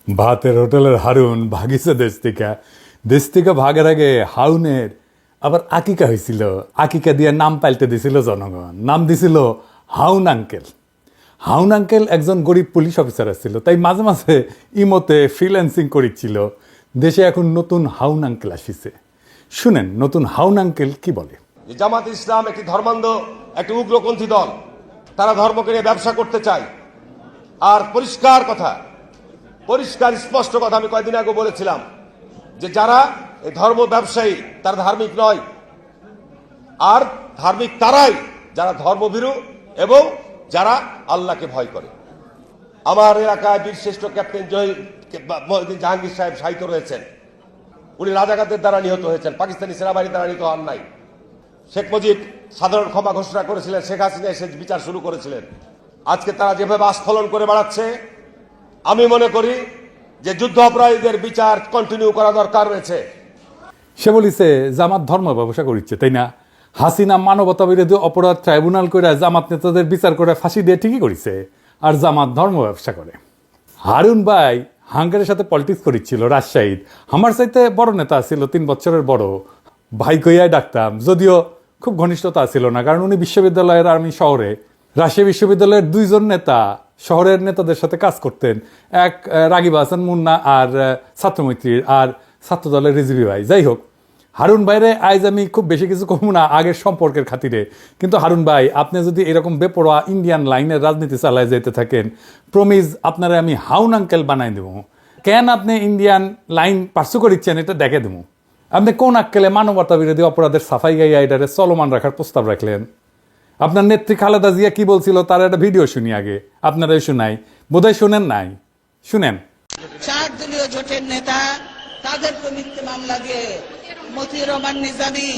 ভাতের হোটেলের হারুন ভাগিছে দেশ থেকে ভাগের আগে হাউনের আবার আকিকা হয়েছিল। আকিকা দিয়ে নাম পাল্টে দিছিল জনগণ, নাম দিছিল হাউন আঙ্কেল। হাউন আঙ্কেল একজন গরিব পুলিশ অফিসার ছিল, তাই মাঝে মাঝে ইমোতে ফ্রিল্যান্সিং করেছিল। দেশে এখন নতুন হাউন আঙ্কেল আসিছে। শুনেন নতুন হাউন আঙ্কেল কি বলে। জামাত ইসলাম একটি ধর্মান্ধ, একটি উগ্রপন্থী দল। তারা ধর্মকে নিয়ে ব্যবসা করতে চায়। আর পরিষ্কার স্পষ্ট কথা আমি কয়েকদিন আগে বলেছিলাম যে যারা এই ধর্ম ব্যবসায়ী তারা ধার্মিক নয়। আর ধার্মিক তারাই যারা ধর্মভীরু এবং যারা আল্লাহকে ভয় করে। আমার এলাকায় বীরশ্রেষ্ঠ ক্যাপ্টেন মহিউদ্দিন জাহাঙ্গীর সাহেব শাহিদ রয়েছেন। উনি রাজাকারদের দ্বারা নিহত হয়েছেন, পাকিস্তানি সেনাবাহিনীর দ্বারা নিহত হন নাই। শেখ মুজিব সাধারণ ক্ষমা ঘোষণা করেছিলেন, শেখ হাসিনা এসে বিচার শুরু করেছিলেন। আজকে তারা যেভাবে আস্ফলন করে বেড়াচ্ছে, আমি মনে করি যে যুদ্ধ অপরাধীদের বিচার কন্টিনিউ করা দরকার রয়েছে। সে বলিছে জামাত ধর্ম ব্যবসা করিচ্ছে, তাই না? হাসিনা মানবতা বিরোধী অপরাধ ট্রাইব্যুনাল করে জামাত নেতাদের বিচার করে ফাঁসি দিয়ে ঠিকই করিছে, আর জামাত ধর্ম ব্যবসা করে। হারুন ভাই হাঙ্গারের সাথে পলিটিক্স করিচ্ছিল রাজশাহীর। আমার চাইতে বড় নেতা ছিল, 3 বছরের বড়। ভাই কইয়াই ডাকতাম, যদিও খুব ঘনিষ্ঠতা ছিল না, কারণ উনি বিশ্ববিদ্যালয়ের আর আমি শহরে। রাজশাহী বিশ্ববিদ্যালয়ের 2 জন নেতা শহরের নেতাদের সাথে কাজ করতেন, এক রাগিব হাসান মুন্না আর ছাত্রমৈত্রীর, আর ছাত্রদলের রিজভি ভাই। যাই হোক, হারুন ভাইরে আজ আমি খুব বেশি কিছু কমু না আগের সম্পর্কের খাতিরে। কিন্তু হারুন ভাই, আপনি যদি এরকম বেপরোয়া ইন্ডিয়ান লাইনের রাজনীতি চালায় যেতে থাকেন, প্রমিজ আপনারা আমি হাউন আঙ্কেল বানাই দেবো। কেন আপনি ইন্ডিয়ান লাইন পার্সু করিচ্ছেন এটা দেখে দেবো। আপনি কোন আক্কেলে মানবতা বিরোধী অপরাধের সাফাই গাইয়া এটারে চলমান রাখার প্রস্তাব রাখলেন? আপনার নেত্রী খালেদা জিয়া কি বলছিল তার একটা ভিডিও শুনি আগে, আপনারাই শুনাই, বোধহয় শুনেন নাই, শুনেন। 4 দলীয় জোটের নেতা তাদের মিথ্যে মামলা দিয়ে মতিউর রহমান নিজামী,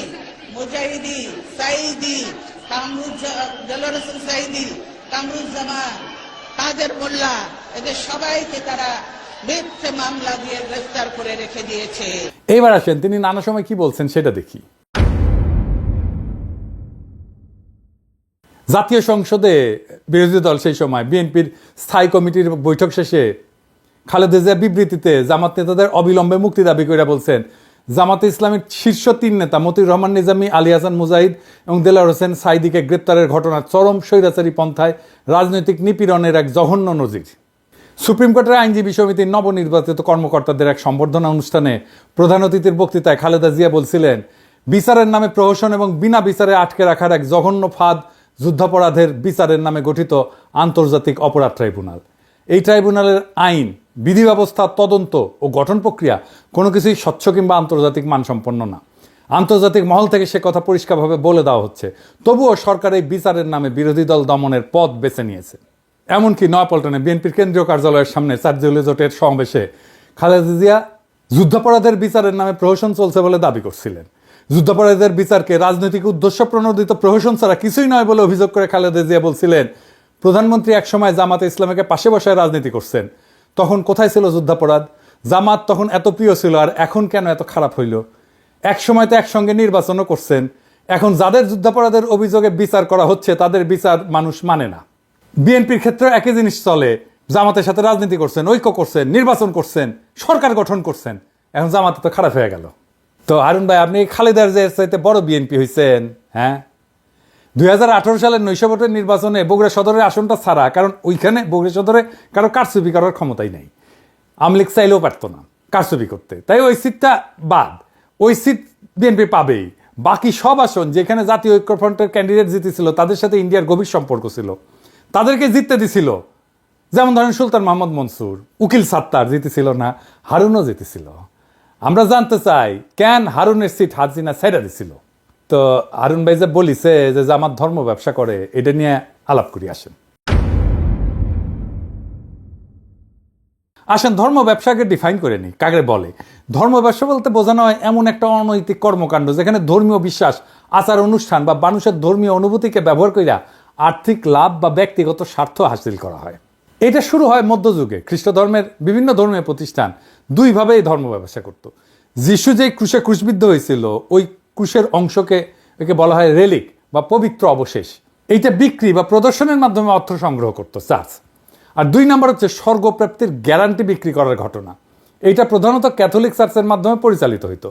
মুজাহিদি, সাইদি, দেলোয়ার হোসেন সাইদি, কামরুজ্জামান, কাদের মোল্লা, এদের সবাইকে তারা মিথ্যে মামলা দিয়ে গ্রেফতার করে রেখে দিয়েছে। এইবার আসেন তিনি নানা সময় কি বলছেন সেটা দেখি। জাতীয় সংসদে বিরোধী দল সেই সময় বিএনপির স্থায়ী কমিটির বৈঠক শেষে খালেদা জিয়া বিবৃতিতে জামাত নেতাদের অবিলম্বে মুক্তি দাবি করে বলছেন, জামাতে ইসলামের শীর্ষ 3 নেতা মতিউর রহমান নিজামী, আলী হাসান মুজাহিদ এবং দেলোয়ার হোসেন সাইদিকে গ্রেপ্তারের ঘটনা চরম স্বৈরাচারী পন্থায় রাজনৈতিক নিপীড়নের এক জঘন্য নজির। সুপ্রিম কোর্টের আইনজীবী সমিতির নবনির্বাচিত কর্মকর্তাদের এক সম্বর্ধনা অনুষ্ঠানে প্রধান অতিথির বক্তৃতায় খালেদা জিয়া বলছিলেন, বিচারের নামে প্রহসন এবং বিনা বিচারে আটকে রাখার এক জঘন্য ফাঁদ যুদ্ধাপরাধের বিচারের নামে গঠিত আন্তর্জাতিক অপরাধ ট্রাইব্যুনাল। এই ট্রাইব্যুনালের আইন, বিধি ব্যবস্থা, তদন্ত ও গঠন প্রক্রিয়া কোনো কিছুই স্বচ্ছ কিংবা আন্তর্জাতিক মানসম্পন্ন না। আন্তর্জাতিক মহল থেকে সে কথা পরিষ্কারভাবে বলে দেওয়া হচ্ছে, তবুও সরকার এই বিচারের নামে বিরোধী দল দমনের পথ বেছে নিয়েছে। এমনকি নয়াপল্টনে বিএনপির কেন্দ্রীয় কার্যালয়ের সামনে 4 দলীয় জোটের সমাবেশে খালেদা জিয়া যুদ্ধাপরাধের বিচারের নামে প্রহসন চলছে বলে দাবি করছিলেন। যুদ্ধাপরাধের বিচারকে রাজনৈতিক উদ্দেশ্য প্রণোদিত প্রহসন ছাড়া কিছুই নয় বলে অভিযোগ করে খালেদা জিয়া বলছিলেন, প্রধানমন্ত্রী একসময় জামাতে ইসলামকে পাশে বসায় রাজনীতি করছেন, তখন কোথায় ছিল যুদ্ধাপরাধ? জামাত তখন এত প্রিয় ছিল, আর এখন কেন এত খারাপ হইল? এক সময় তো একসঙ্গে নির্বাচনও করছেন। এখন যাদের যুদ্ধাপরাধের অভিযোগে বিচার করা হচ্ছে তাদের বিচার মানুষ মানে না। বিএনপির ক্ষেত্রে একই জিনিস চলে, জামাতের সাথে রাজনীতি করছেন, ঐক্য করছেন, নির্বাচন করছেন, সরকার গঠন করছেন, এখন জামাতে তো খারাপ হয়ে গেল। তো হারুন ভাই, আপনি খালেদার যে চাইতে বড় বিএনপি হয়েছেন। হ্যাঁ, 2018 সালের 900 ভোটের নির্বাচনে বগুড়া সদরের আসনটা ছাড়া, কারণ ওইখানে বগুড়া সদরে কারো কারচুপি করার ক্ষমতাই নাই, আওয়ামী লীগ চাইলেও পারতো না কারচুপি করতে, তাই ওই সিটটা বাদ। ওই সিট বিএনপি পাবেই। বাকি সব আসন যেখানে জাতীয় ঐক্যফ্রন্টের ক্যান্ডিডেট জিতেছিল, তাদের সাথে ইন্ডিয়ার গভীর সম্পর্ক ছিল, তাদেরকে জিততে দিছিল। যেমন ধরেন সুলতান মোহাম্মদ মনসুর, উকিল সাত্তার জিতেছিল না, হারুনও জিতেছিল। আমরা জানতে চাই কেন হারুনের সিট হাসিনা ছেড়ে দিছিল। তো হারুন ভাই যে বলিছে যে জামাত ধর্ম ব্যবসা করে, এটা নিয়ে আলাপ করি। আসেন ধর্ম ব্যবসাকে ডিফাইন করে নি, কাকে বলে। ধর্ম ব্যবসা বলতে বোঝানো হয় এমন একটা অনৈতিক কর্মকাণ্ড যেখানে ধর্মীয় বিশ্বাস, আচার অনুষ্ঠান বা মানুষের ধর্মীয় অনুভূতিকে ব্যবহার করিয়া আর্থিক লাভ বা ব্যক্তিগত স্বার্থ হাসিল করা হয়। এটা শুরু হয় মধ্যযুগে। খ্রিস্ট ধর্মের বিভিন্ন ধর্মীয় প্রতিষ্ঠান 2 ভাবে এই ধর্ম ব্যবসা করত। যিশু যে ক্রুশে ক্রুশবিদ্ধ হয়েছিল, ওই ক্রুশের অংশকে বলা হয় রেলিক বা পবিত্র অবশেষ। এইটা বিক্রি বা প্রদর্শনের মাধ্যমে অর্থ সংগ্রহ করত চার্চ। আর 2 নম্বর হচ্ছে স্বর্গপ্রাপ্তির গ্যারান্টি বিক্রি করার ঘটনা। এইটা প্রধানত ক্যাথলিক চার্চের মাধ্যমে পরিচালিত হইতো।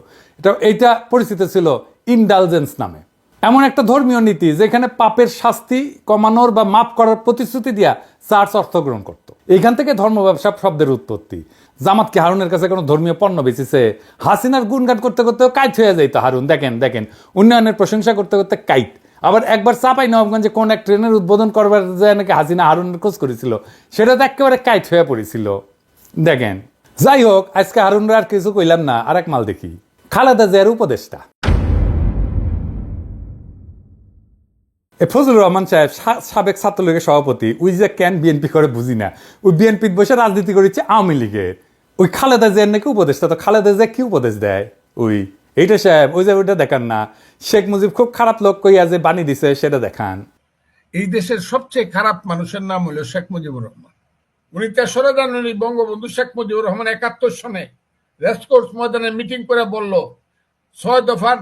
এইটা পরিচিত ছিল ইনডালজেন্স নামে। এমন একটা ধর্মীয় নীতি যেখানে পাপের শাস্তি কমানোর বা মাফ করার প্রতিশ্রুতি দিয়া চার্চ অর্থ গ্রহণ করত। এইখান থেকে ধর্ম ব্যবসা শব্দের উৎপত্তি। জামাত কি হারুনের কাছে কোনো ধর্মীয় পণ্য বেচেছে? হাসিনার গুণগান করতে করতেও কাইট হয়ে যাইতো হারুন। দেখেন উন্নয়নের প্রশংসা করতে করতে কাইট। আবার একবার চাপাই নবাবগঞ্জে কোন এক ট্রেনের উদ্বোধন করবার যায় নাকি হাসিনা হারুনের খোঁজ করেছিল, সেটা তো একেবারে কাইট হয়ে পড়েছিল। দেখেন, যাই হোক, আজকে হারুনরা আর কিছু কইলাম না, আর এক মাল দেখি। খালেদা জিয়ার উপদেষ্টা ফজলুর রহমান সাহেব, সাবেক ছাত্রলীগের সভাপতি, ওই যে কেন বিএনপি করে বুঝি না, ওই বিএনপির বসে রাজনীতি করেছে আওয়ামী লীগের। ওই খালেদা জিয়ার নাকি উপদেষ্টা। তো খালেদা জিয়া কি উপদেশ দেয়? এইটা সাহেব, ওই যে ওইটা দেখান না, শেখ মুজিব খুব খারাপ লোক কইয়া যে বাণী দিছে সেটা দেখান। এই দেশের সবচেয়ে খারাপ মানুষের নাম হলো শেখ মুজিবুর রহমান। উনি 3রা জানুয়ারি বঙ্গবন্ধু শেখ মুজিবুর রহমান 71 সনে রেসকোর্স ময়দানে মিটিং করে বলল, 6 দফার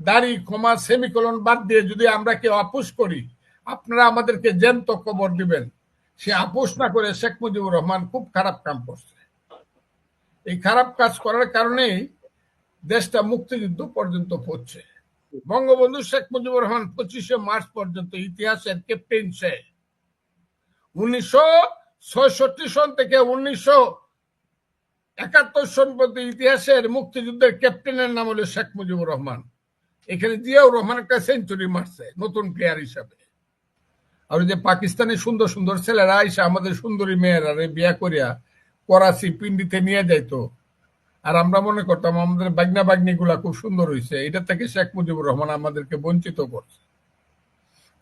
দাড়ি কমা সেমিকোলন বাদ দিয়ে যদি আমরা কেউ আপোষ করি, আপনারা আমাদেরকে জ্যান্ত কবর দিবেন। সে আপোষ না করে শেখ মুজিবুর রহমান খুব খারাপ কাম করছে। এই খারাপ কাজ করার কারণেই দেশটা মুক্তিযুদ্ধ পর্যন্ত পড়ছে। বঙ্গবন্ধু শেখ মুজিবুর রহমান 25শে মার্চ পর্যন্ত ইতিহাসের ক্যাপ্টেন সে। 1966 সন থেকে 1971 সন পর্যন্ত ইতিহাসের মুক্তিযুদ্ধের ক্যাপ্টেনের নাম হলো শেখ মুজিবুর রহমান। এখানে জিয়াউর রহমান একটা সেঞ্চুরি মারছে নতুন প্লেয়ার হিসাবে। আর যে পাকিস্তানি সুন্দর সুন্দর ছেলেরা আইসা আমাদের সুন্দরী মেয়েরা বিয়া করিয়া করাচি পিন্ডিতে নিয়ে যাইতো, আর আমরা মনে করতাম আমাদের বাগনা বাগনি গুলা খুব সুন্দর হয়েছে। এটা থেকে শেখ মুজিবুর রহমান আমাদেরকে বঞ্চিত করছে।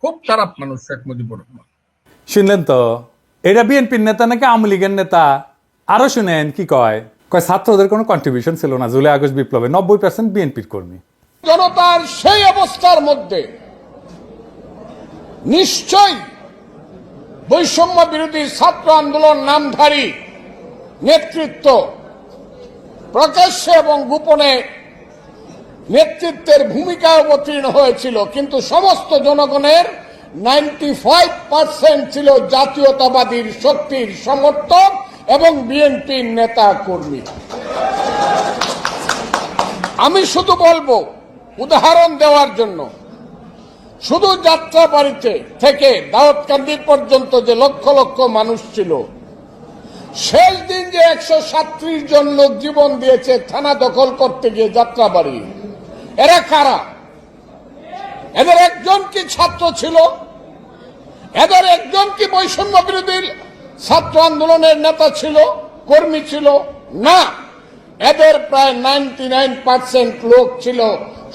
খুব খারাপ মানুষ শেখ মুজিবুর রহমান। শুনলেন তো, এটা বিএনপির নেতা নাকি আওয়ামী লীগের নেতা? আরো শুনেন কি কয় ছাত্রদের কোনো কন্ট্রিবিউশন ছিল না জুলাই আগস্ট বিপ্লবে, 90% বিএনপির কর্মী। জনতার সেই অবস্থার মধ্যে নিশ্চয়ই বৈষম্য বিরোধী ছাত্র আন্দোলন নামধারী নেতৃত্ব প্রকাশ্যে এবং গোপনে নেতৃত্বের ভূমিকায় অবতীর্ণ হয়েছিল, কিন্তু সমস্ত জনগণের 95% ছিল জাতীয়তাবাদী শক্তির সমর্থক এবং বিএনপির নেতা কর্মী। আমি শুধু বলবো, উদাহরণ দেওয়ার জন্য, শুধু যাত্রাবাড়িতে থেকে দাউদকান্দি পর্যন্ত যে লক্ষ লক্ষ মানুষ ছিল, শেষ দিন যে 137 জন লোক জীবন দিয়েছে থানা দখল করতে গিয়ে যাত্রাবাড়ি, এরা কারা? এদের একজন কি ছাত্র ছিল? এদের একজন কি বৈষম্য বিরোধী ছাত্র আন্দোলনের নেতা ছিল, কর্মী ছিল? না, এদের প্রায় 99% লোক ছিল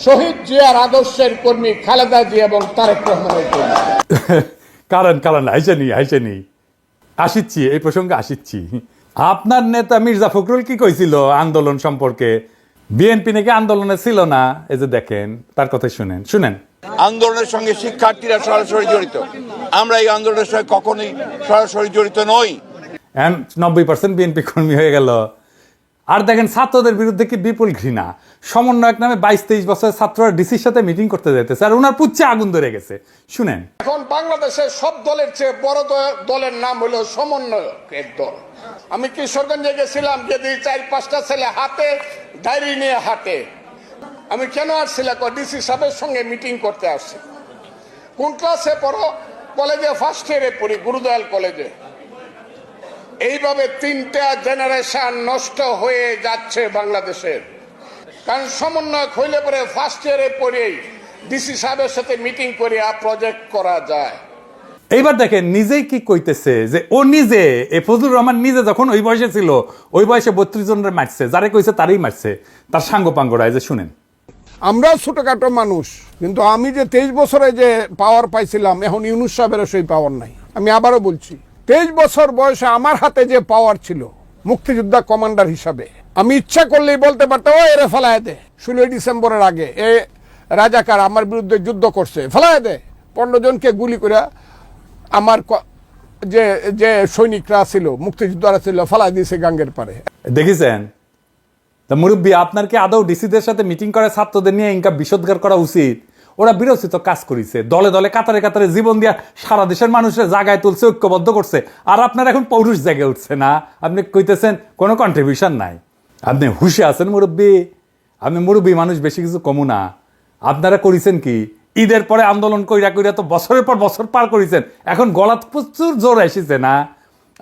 শহীদ জিয়ার আদর্শের কর্মী, খালেদা জিয়া এবং তারেক রহমানের কর্মী। কারণ আইসেনি আসিচ্ছি, এই প্রসঙ্গে আসিচ্ছি। আপনার নেতা মির্জা ফখরুল কি কইছিল আন্দোলন সম্পর্কে? বিএনপি নাকি আন্দোলনে ছিল না। এই যে দেখেন, তার কথা শুনেন। আন্দোলনের সঙ্গে শিক্ষার্থীরা সরাসরি জড়িত, আমরা এই আন্দোলনের সঙ্গে কখনোই সরাসরি জড়িত নই। 90% বিএনপি কর্মী হয়ে গেল। আর দেখেন, ছাত্রদের বিরুদ্ধে কি বিপুল ঘৃণা। সমন্বয়ক নামে 22-23 বছরের ছাত্ররা ডিসির সাথে মিটিং করতে যেতেছে, আর ওনার পুচ্ছে আগুন ধরে গেছে। শুনেন, এখন বাংলাদেশের সব দলের চেয়ে বড় দলের নাম হলো সমন্বয়কের দল। আমি কিশোরগঞ্জে গেছিলাম, যদি 4-5টা ছেলে হাতে ডায়েরি নিয়ে হাঁটে। আমি কেন আসছিলাম? ডিসি সাহেবের সঙ্গে মিটিং করতে আসছি। কোন ক্লাসে পড়ো? কলেজে ফার্স্ট ইয়ারে পড়ি, গুরুদয়াল কলেজে। এইভাবে 3টা জেনারেশন নষ্ট হয়ে যাচ্ছে বাংলাদেশের। কারণ সমন্বয়ক হইলে পরে ফার্স্ট ইয়ারে পড়েই ডিসি সাহেবের সাথে মিটিং করে প্রজেক্ট করা যায়। এইবার দেখেন নিজেই কি কইতেছে, যে ও নিজে, ফজলুর রহমান নিজে যখন ওই বয়সে ছিল, ওই বয়সে 32 জনের মারছে, যারে কইছে তারই মারছে, তার সাঙ্গপাঙ্গরা। যে শুনেন, আমরা ছোটখাটো মানুষ, কিন্তু আমি যে 23 বছরে যে পাওয়ার পাইছিলাম, এখন ইউনুস সাহেবের সেই পাওয়ার নাই। আমি আবারও বলছি, 23 বছর বয়সে আমার হাতে যে পাওয়ার ছিল মুক্তিযোদ্ধা কমান্ডার হিসাবে, আমি ইচ্ছা করলেই বলতে পারতাম, ও এরে ফেলায় দে। 16 ডিসেম্বরের আগে এ রাজাকার আমার বিরুদ্ধে যুদ্ধ করছে, ফেলায় দে। 15 জনকে গুলি করে আমার যে সৈনিকরা ছিল, মুক্তিযোদ্ধারা ছিল, ফেলায় দিয়েছে গাঙ্গের পারে। দেখেছেন? তা মুরব্বী, আপনার কি আদৌ ডিসিদের সাথে মিটিং করে ছাত্রদের নিয়ে ইনকা বিষোদ্গার করা উচিত? ওরা বিরোচিত কাজ করেছে, দলে দলে কাতারে কাতারে জীবন দিয়া সারা দেশের মানুষের জায়গায় তুলছে, ঐক্যবদ্ধ করছে। আর আপনার এখন পৌরুষ জেগে উঠছে না, আপনি কইতেছেন কোনো কন্ট্রিবিউশন নাই। আপনি হুশে আছেন মুরব্বী, আপনি মুরব্বী মানুষ, বেশি কিছু কমু না। আপনারা করেছেন কি, ঈদের পরে আন্দোলন কইরা কইরা তো বছরের পর বছর পার করেছেন, এখন গলাত প্রচুর জোর এসেছে না?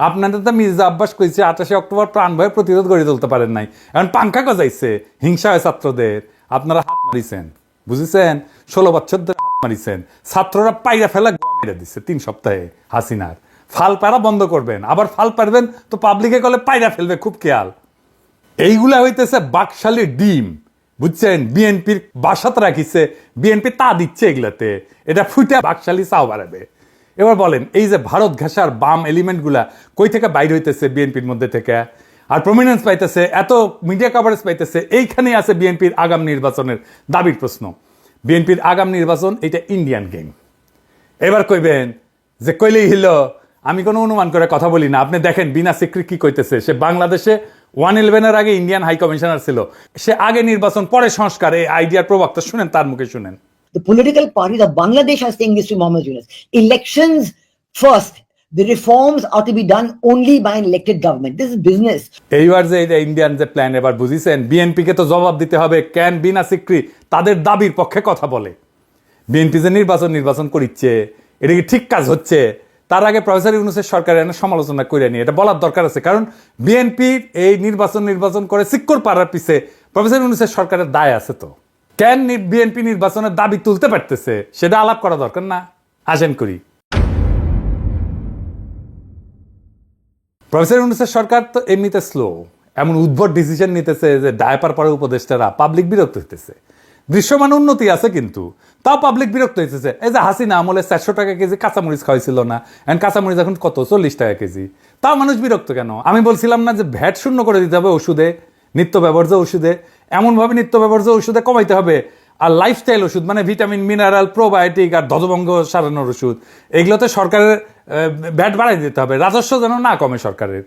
আপনাদের তো মির্জা আব্বাস কইছে 28 অক্টোবর প্রাণ ভয়ে প্রতিরোধ গড়ে তুলতে পারেন নাই, এখন পাঙ্খা গজাইছে, হিংসা হয় ছাত্রদের, আপনারা হাত মারিছেন, বুঝেছেন? 16 বছর ধরে হাত মারিছেন, ছাত্ররা পাইরা ফেলা গোয়া মেরে দিচ্ছে 3 সপ্তাহে হাসিনার। ফাল পারা বন্ধ করবেন, আবার ফাল পারবেন তো পাবলিকে কলে পাইরা ফেলবে, খুব খেয়াল। এইগুলা হইতেছে বাকশালী ডিম, বুঝছেন? বিএনপির বাসাত রাখিছে, বিএনপি তা দিচ্ছে এগুলাতে, এটা ফুটে বাকশালী চাও বাড়াবে। এবার বলেন, এই যে ভারত ঘেঁষার বাম এলিমেন্টগুলা কই থেকে বাইর হইতেছে বিএনপির মধ্যে থেকে, আর প্রমিনেন্স পাইতেছে, এত মিডিয়া কভারেজ পাইতেছে, এইখানেই আছে বিএনপির আগাম নির্বাচনের দাবির প্রশ্ন। বিএনপির আগাম নির্বাচন এটা ইন্ডিয়ান গেম। এবার কইবেন যে কইলেই হইলো, আমি কোনো অনুমান করে কথা বলি না। আপনি দেখেন বিনা সিক্রি কি কইতেছে, সে বাংলাদেশে 111-এর আগে ইন্ডিয়ান হাই কমিশনার ছিল, সে আগে নির্বাচন পরে সংস্কার, এই আইডিয়ার প্রবক্তা। শুনেন তার মুখে শুনেন। The political parties of Bangladesh are saying this to Mohammed Yunus. Elections first. The reforms are to be done only by an elected government. This is business. এইবার যে ইন্ডিয়ান যে প্ল্যান, এবার বুঝিছেন? বিএনপিকে তো জবাব দিতে হবে, কেন বিনা সিক্রি তাদের দাবির পক্ষে কথা বলে। বিএনপি যে নির্বাচন করিচ্ছে, এটা কি ঠিক কাজ হচ্ছে? তার আগে প্রফেসর ইউনূসের সরকারের সমালোচনা করে নিয়ে এটা বলার দরকার আছে, কারণ বিএনপির এই নির্বাচন করে সিক্কর পাড়ার পিছে প্রফেসর ইউনূসের সরকারের দায় আছে। তো কেন বিএনপি নির্বাচনের দাবি তুলতে পারতেছে সেটা আলাপ করা দরকার না? আসেন করি। প্রফেসর ইউনূসের সরকার তো এমনিতে স্লো, এমন উদ্ভট ডিসিশন নিতেছে যে ডায়াপার পরে উপদেষ্টারা, পাবলিক বিরক্ত হইতেছে। দৃশ্যমান উন্নতি আছে কিন্তু তাও পাবলিক বিরক্ত হইতেছে। এই যে হাসিনা আমলে 400 টাকা কেজি কাঁচামরিচ খাওয়াইছিল না, এখন কাঁচামরিচ এখন কত, 40 টাকা কেজি, তাও মানুষ বিরক্ত কেন? আমি বলছিলাম না যে ভ্যাট শূন্য করে দিতে হবে ওষুধে, নিত্য ব্যবহার্য ওষুধে, এমনভাবে নিত্য ব্যবহার্য ওষুধে কমাইতে হবে। আর লাইফস্টাইল ওষুধ মানে ভিটামিন, মিনারেল, প্রোবায়োটিক আর ধ্বজভঙ্গ সারানোর ওষুধ, এগুলোতে সরকারের ভ্যাট বাড়াই দিতে হবে, রাজস্ব যেন না কমে সরকারের।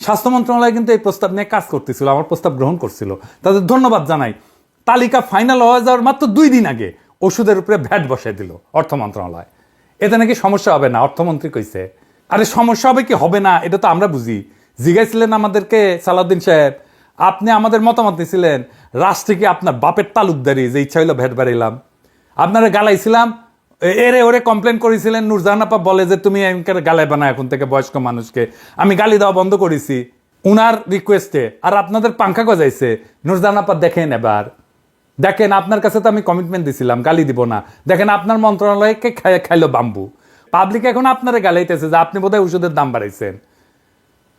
স্বাস্থ্য মন্ত্রণালয় কিন্তু এই প্রস্তাব নিয়ে কাজ করতেছিল, আমার প্রস্তাব গ্রহণ করছিল, তাদের ধন্যবাদ জানাই। তালিকা ফাইনাল হয়ে যাওয়ার মাত্র 2 দিন আগে ওষুধের উপরে ভ্যাট বসাই দিল অর্থ মন্ত্রণালয়। এতে নাকি সমস্যা হবে না, অর্থমন্ত্রী কইছে। আরে সমস্যা হবে কি হবে না এটা তো আমরা বুঝি। জিজ্ঞাসছিলেন আমাদেরকে সালাউদ্দিন সাহেব, আপনি আমাদের মতামত নিয়েছিলেন, রাষ্ট্রে কি আপনার বাপের তালুকদারি যে ইচ্ছা হইলো ভ্যাট বাড়াইলাম? আপনারা গালাইছিলাম, এরে ওরে কমপ্লেন করেছিলেন। নূরজাহান আপা বলে যে তুমি গালায় বানা এখন থেকে বয়স্ক মানুষকে, আমি গালি দেওয়া বন্ধ করেছি উনার রিকোয়েস্টে, আর আপনাদের পাঙ্খা গজাইছে। নূরজাহান আপা দেখেন, এবার দেখেন, আপনার কাছে তো আমি কমিটমেন্ট দিছিলাম গালি দিব না, দেখেন আপনার মন্ত্রণালয়কে খাইলো বাম্বু। পাবলিক এখন আপনারে গালাইতেছে যে আপনি বোধহয় ওষুধের দাম বাড়াইছেন।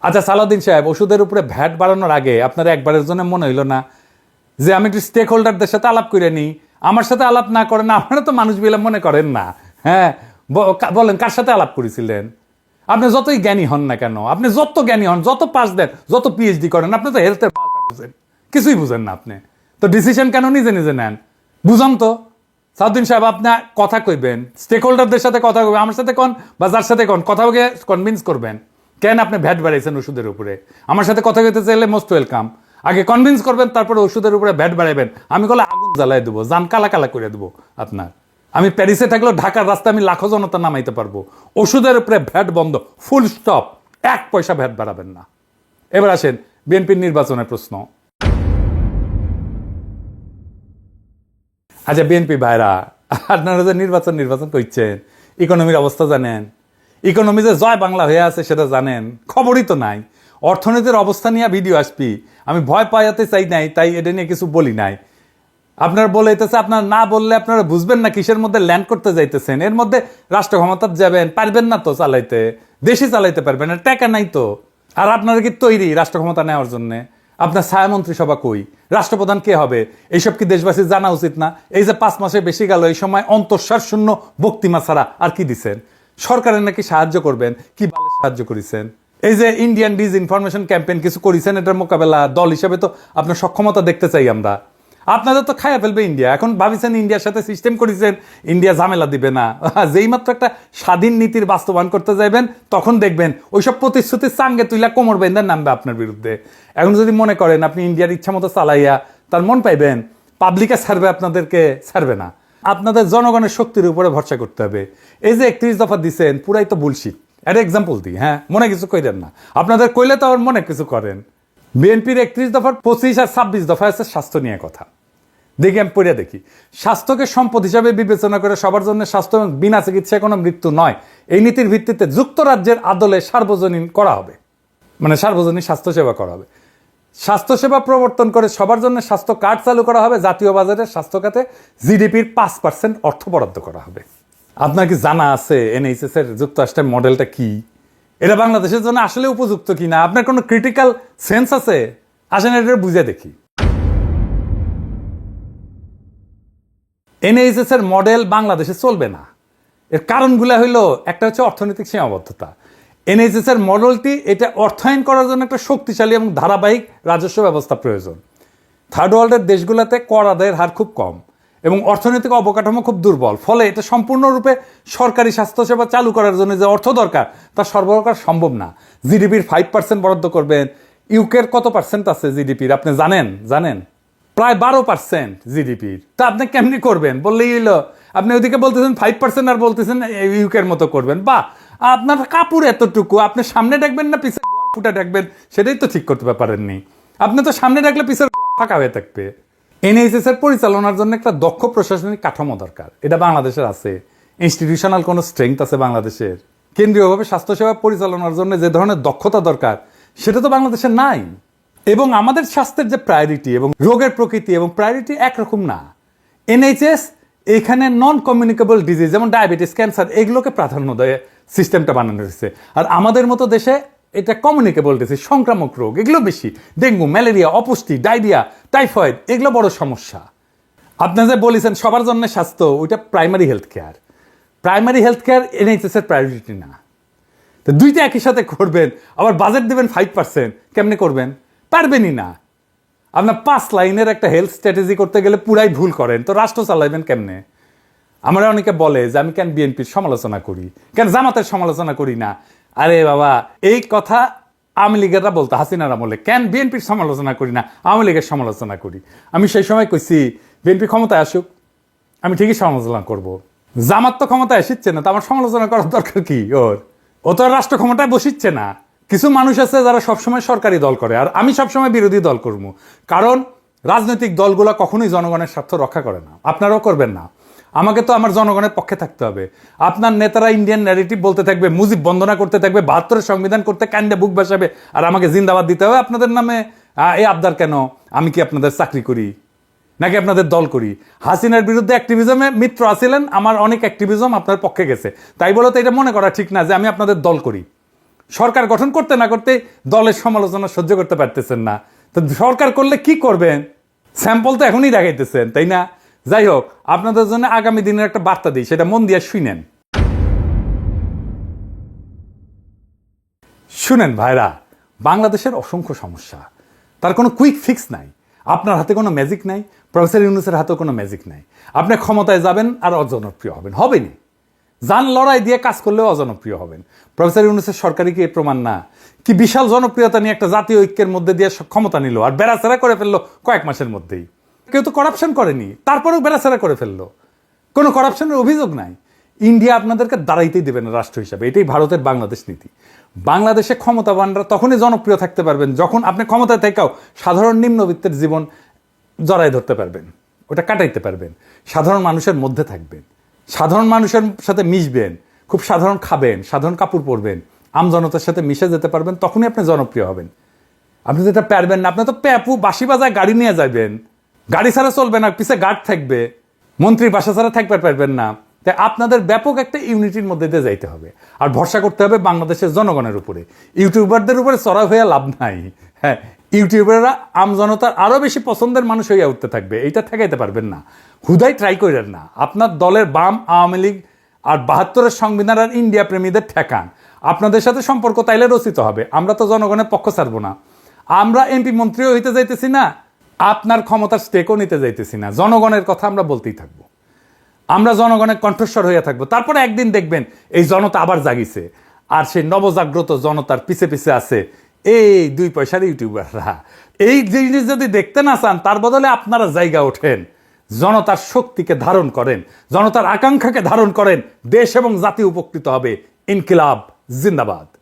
আচ্ছা সালাউদ্দিন সাহেব, ওষুধের উপরে ভ্যাট বাড়ানোর আগে আপনার একবারের জন্য মনে হইল না যে আমি একটু স্টেক হোল্ডারদের সাথে আলাপ করে নিই? আমার সাথে আলাপ না করেন, আপনারা তো মানুষ বিলে মনে করেন না। হ্যাঁ বলেন, কার সাথে আলাপ করেছিলেন? আপনি যতই জ্ঞানী হন না কেন, আপনি যত জ্ঞানী হন, যত পাস দেন, যত পিএইচডি করেন, আপনি তো হেলথের বুঝেন, কিছুই বুঝেন না। আপনি তো ডিসিশন কেন নিজে নিজে নেন? বুঝান তো সাউদ্দিন সাহেব, আপনি কথা কইবেন, স্টেক হোল্ডারদের সাথে কথা কইবেন, আমার সাথে কোন বা যার সাথে কোন কথা বলে কনভিন্স করবেন কেন আপনি ভ্যাট বাড়াইছেন ওষুধের উপরে। আমার সাথে কথা কইতে চাইলে মোস্ট ওয়েলকাম, আগে কনভিন্স করবেন, তারপরে ওষুধের উপরে ভ্যাট বাড়াইবেন। আমি বলে আগুন জ্বালাই দেবো, জান কালা কালা করে দেবো আপনার। আমি প্যারিসে থাকলেও ঢাকার রাস্তায় আমি লাখো জনতা নামাইতে পারবো। ওষুধের উপরে ভ্যাট বন্ধ, ফুল স্টপ, 1 পয়সা ভ্যাট বাড়াবেন না। এবার আসেন বিএনপির নির্বাচনের প্রশ্ন। আচ্ছা বিএনপি ভাইরা, আপনারা যে নির্বাচন করছেন, ইকোনমির অবস্থা জানেন? ইকোনমি যে জয় বাংলা হয়ে আছে সেটা জানেন? খবরই তো নাই। অর্থনীতির অবস্থা নিয়ে ভিডিও আসবি, আমি ভয় পাইতে চাই নাই, তাই এটা নিয়ে কিছু বলি নাই। আপনার বলাইতেছে, আপনার না বললে আপনারা বুঝবেন না কিসের মধ্যে ল্যান্ড করতে যাইতেছেন। এর মধ্যে রাষ্ট্র ক্ষমতা যাবেন, পারবেন না তো চালাইতে, দেশে চালাইতে পারবেন না, টাকা নাই তো। আর আপনারা কি তৈরি রাষ্ট্র ক্ষমতা নেওয়ার জন্য? আপনার ছায়ামন্ত্রী সভা কই? রাষ্ট্রপ্রধান কে হবে? এইসব কি দেশবাসীর জানা উচিত না? এই যে 5 মাসে বেশি গেল, এই সময় অন্তঃসার শূন্য বক্তিমা ছাড়া আর কি দিচ্ছেন? সরকারের নাকি সাহায্য করবেন, কি ভালো সাহায্য করেছেন? এই যে ইন্ডিয়ান ডিসইনফরমেশন ক্যাম্পেইন কিছু করেছেন, এটার মোকাবেলা দল হিসেবে তো আপনার সক্ষমতা দেখতে চাই আমরা। আপনাদের তো খাইয়া ফেলবে ইন্ডিয়া। এখন ভাবিছেন ইন্ডিয়ার সাথে সিস্টেম করেছেন, ইন্ডিয়া ঝামেলা দিবে না। যেই মাত্র একটা স্বাধীন নীতির বাস্তবায়ন করতে যাইবেন, তখন দেখবেন ওইসব প্রতিশ্রুতির চাঙ্গে তুইলা কোমর বেঁধে নামবে আপনার বিরুদ্ধে। এখন যদি মনে করেন আপনি ইন্ডিয়ার ইচ্ছা মতো চালাইয়া তার মন পাইবেন, পাবলিকে ছাড়বে, আপনাদেরকে ছাড়বে না। আপনাদের জনগণের শক্তির উপরে ভরসা করতে হবে। এই যে 31 দফা দিচ্ছেন পুরাই তো বুলশিট। একটা এক্সাম্পল দিই, হ্যাঁ, মনে কিছু কইরেন না, আপনাদের কইলে তো আর মনে কিছু করেন। বিএনপির 31 দফার 25 আর 26 দফা আছে স্বাস্থ্য নিয়ে কথা। দেখি আমি পড়ে দেখি, স্বাস্থ্যকে সম্পদ হিসাবে বিবেচনা করে সবার জন্য স্বাস্থ্য এবং বিনা চিকিৎসায় কোনো মৃত্যু নয়, এই নীতির ভিত্তিতে যুক্তরাজ্যের আদলে সার্বজনীন করা হবে, মানে সার্বজনীন স্বাস্থ্যসেবা করা হবে। স্বাস্থ্যসেবা প্রবর্তন করে সবার জন্য স্বাস্থ্য কার্ড চালু করা হবে। জাতীয় বাজেটে স্বাস্থ্য খাতে জিডিপির 5% অর্থ বরাদ্দ করা হবে। আপনার কি জানা আছে এনএইচএস এর যুক্তরাষ্ট্রের মডেলটা কি? এটা বাংলাদেশের জন্য আসলে উপযুক্ত কিনা? আপনার কোনো ক্রিটিক্যাল সেন্স আছে? আসেন এটা বুঝে দেখি। এনএইচএস এর মডেল বাংলাদেশে চলবে না। এর কারণগুলো হইল, একটা হচ্ছে অর্থনৈতিক সীমাবদ্ধতা। এনএইচএস এর মডেলটি এটা অর্থায়ন করার জন্য একটা শক্তিশালী এবং ধারাবাহিক রাজস্ব ব্যবস্থা প্রয়োজন। থার্ড ওয়ার্ল্ডের দেশগুলোতে কর আদায়ের হার খুব কম এবং অর্থনৈতিক অবকাঠামো খুব দুর্বল, ফলে এটা সম্পূর্ণরূপে সরকারি স্বাস্থ্যসেবা চালু করার জন্য যে অর্থ দরকার তা সরবরাহ করা সম্ভব না। জিডিপির 5% বরাদ্দ করবেন। ইউকের কত পার্সেন্ট আছে জিডিপির আপনি জানেন? প্রায় 12% জিডিপির। তা আপনি কেমনি করবেন? বললেই হইলো। আপনি ওইদিকে বলতেছেন 5% আর বলতেছেন ইউকের মতো করবেন। বা আপনার কাপড় এতটুকু, আপনি সামনে ডাকবেন না পিছের ফুটা ডাকবেন, সেটাই তো ঠিক করতে পারেননি। আপনি তো সামনে ডাকলে পিছের ফাঁকা হয়ে থাকবে। এনএইচএস এর পরিচালনার জন্য একটা দক্ষ প্রশাসনিক কাঠামো দরকার। এটা বাংলাদেশের আছে। ইনস্টিটিউশনাল কোনো স্ট্রেংথ আছে বাংলাদেশের? কেন্দ্রীয়ভাবে স্বাস্থ্যসেবা পরিচালনার জন্য যে ধরনের দক্ষতা দরকার সেটা তো বাংলাদেশের নাই। এবং আমাদের স্বাস্থ্যের যে প্রায়োরিটি এবং রোগের প্রকৃতি এবং প্রায়োরিটি একরকম না। এনএইচএস এখানে নন কমিউনিকেবল ডিজিজ যেমন ডায়াবেটিস, ক্যান্সার, এগুলোকে প্রাধান্য দেয় সিস্টেমটা বানানো হয়েছে। আর আমাদের মতো দেশে এটা কমিউনিকেবল ডিজিজ, সংক্রামক রোগ, এগুলো বেশি। ডেঙ্গু, ম্যালেরিয়া, অপুষ্টি, ডায়রিয়া, টাইফয়েড, এগুলো বড় সমস্যা। আপনি যে বলেছেন সবার জন্য স্বাস্থ্য, ওইটা primary health care. Primary health care NHS এর প্রায়োরিটি না। তো দুইটা একই সাথে করবেন, আবার বাজেট দেবেন 5%, কেমনে করবেন? পারবেনই না। আপনার 5 লাইনের একটা হেলথ স্ট্র্যাটেজি করতে গেলে পুরাই ভুল করেন, তো রাষ্ট্র চালাইবেন কেমনে? আমরা অনেকে বলে যে আমি কেন বিএনপির সমালোচনা করি, কেন জামাতের সমালোচনা করি না। আরে বাবা, এই কথা আওয়ামী লীগেরা বলতো হাসিনার আমলে, কেন বিএনপির সমালোচনা করি না, আওয়ামী লীগের সমালোচনা করি। আমি সেই সময় কইছি বিএনপি ক্ষমতায় আসুক, আমি ঠিকই সমালোচনা করব। জামাত তো ক্ষমতায় আসিচ্ছে না, তো আমার সমালোচনা করার দরকার কি? ও তো রাষ্ট্র ক্ষমতায় বসিচ্ছে না। কিছু মানুষ আছে যারা সবসময় সরকারি দল করে, আর আমি সবসময় বিরোধী দল করবো। কারণ রাজনৈতিক দলগুলো কখনোই জনগণের স্বার্থ রক্ষা করে না, আপনারাও করবেন না। আমাকে তো আমার জনগণের পক্ষে থাকতে হবে। আপনার নেতারা ইন্ডিয়ান ন্যারেটিভ বলতে থাকবে, মুজিব বন্দনা করতে থাকবে, 72 সংবিধান করতে কান্দে বুক বাসাবে, আর আমাকে জিন্দাবাদ দিতে হবে আপনাদের নামে। এই আবদার কেন? আমি কি আপনাদের চাকরি করি নাকি আপনাদের দল করি? হাসিনার বিরুদ্ধে অ্যাক্টিভিজমে মিত্র আছিলেন, আমার অনেক অ্যাক্টিভিজম আপনার পক্ষে গেছে, তাই বলে তো এটা মনে করা ঠিক না যে আমি আপনাদের দল করি। সরকার গঠন করতে না করতে দলের সমালোচনা সহ্য করতে পারতেছেন না, তো সরকার করলে কি করবেন? স্যাম্পল তো এখনই দেখাইতেছেন, তাই না? যাই হোক, আপনাদের জন্য আগামী দিনের একটা বার্তা দিই, সেটা মন দিয়ে শুনেন ভাইরা। বাংলাদেশের অসংখ্য সমস্যা, তার কোনো কুইক ফিক্স নাই। আপনার হাতে কোনো ম্যাজিক নাই, প্রফেসর ইউনূসের হাতেও কোনো ম্যাজিক নাই। আপনি ক্ষমতায় যাবেন আর অজনপ্রিয় হবেনি। জান লড়াই দিয়ে কাজ করলেও অজনপ্রিয় হবেন। প্রফেসর ইউনূসের সরকারি কি প্রমাণ না? কি বিশাল জনপ্রিয়তা নিয়ে একটা জাতীয় ঐক্যের মধ্যে দিয়ে ক্ষমতা নিল, আর বেড়াচেরা করে ফেললো কয়েক মাসের মধ্যেই। কেউ তো করাপশন করেনি, তারপরেও বেড়াচেরা করে ফেললো। কোনো করাপশনের অভিযোগ নাই। ইন্ডিয়া আপনাদেরকে দাঁড়াইতেই দেবে না রাষ্ট্র হিসাবে, এটাই ভারতের বাংলাদেশ নীতি। বাংলাদেশে ক্ষমতাবানরা তখনই জনপ্রিয় থাকতে পারবেন যখন আপনি ক্ষমতায় থেকেও সাধারণ নিম্নবিত্তের জীবন জড়াই ধরতে পারবেন, ওটা কাটাইতে পারবেন, সাধারণ মানুষের মধ্যে থাকবেন, সাধারণ মানুষের সাথে মিশবেন, খুব সাধারণ খাবেন, সাধারণ কাপড় পরবেন, আমজনতার সাথে মিশে যেতে পারবেন, তখনই আপনি জনপ্রিয় হবেন। আপনি যেটা পারবেন না, আপনি তো প্যাপু বাঁশি বাজায় গাড়ি নিয়ে যাবেন, গাড়ি ছাড়া চলবে না, পিছে গার্ড থাকবে, মন্ত্রী বাসা ছাড়া থাকতে পারবেন না। তাই আপনাদের ব্যাপক একটা ইউনিটির মধ্যে দিয়ে যাইতে হবে, আর ভরসা করতে হবে বাংলাদেশের জনগণের উপরে। ইউটিউবারদের উপরে চড়া হয়ে লাভ নাই। হ্যাঁ, ইউটিউবাররা আমজনতার আরো বেশি পছন্দের মানুষ হইয়া উঠতে থাকবে, এইটা ঠেকাইতে পারবেন না। হুদাই ট্রাই করেন না। আপনার দলের বাম, আওয়ামী লীগ আর 72-এর সংবিধান আর ইন্ডিয়া প্রেমীদের ঠেকান। আপনাদের সাথে সম্পর্ক তাইলে রচিত হবে। আমরা তো জনগণের পক্ষ ছাড়বো না। আমরা এমপি মন্ত্রীও হইতে যাইতেছি না, আপনার ক্ষমতার স্টেকও নিতে যাইতেছি না। জনগণের কথা আমরা বলতেই থাকবো, আমরা জনগণের কণ্ঠস্বর হইয়া থাকবো। তারপরে একদিন দেখবেন এই জনতা আবার জাগিছে, আর সেই নবজাগ্রত জনতার পিছে পিছে আছে এই 2 পয়সার ইউটিউবাররা। এই জিনিস যদি দেখতে না চান, তার বদলে আপনারা জায়গা ওঠেন, জনতার শক্তিকে ধারণ করেন, জনতার আকাঙ্ক্ষাকে ধারণ করেন, দেশ এবং জাতি উপকৃত হবে। ইনকিলাব জিন্দাবাদ।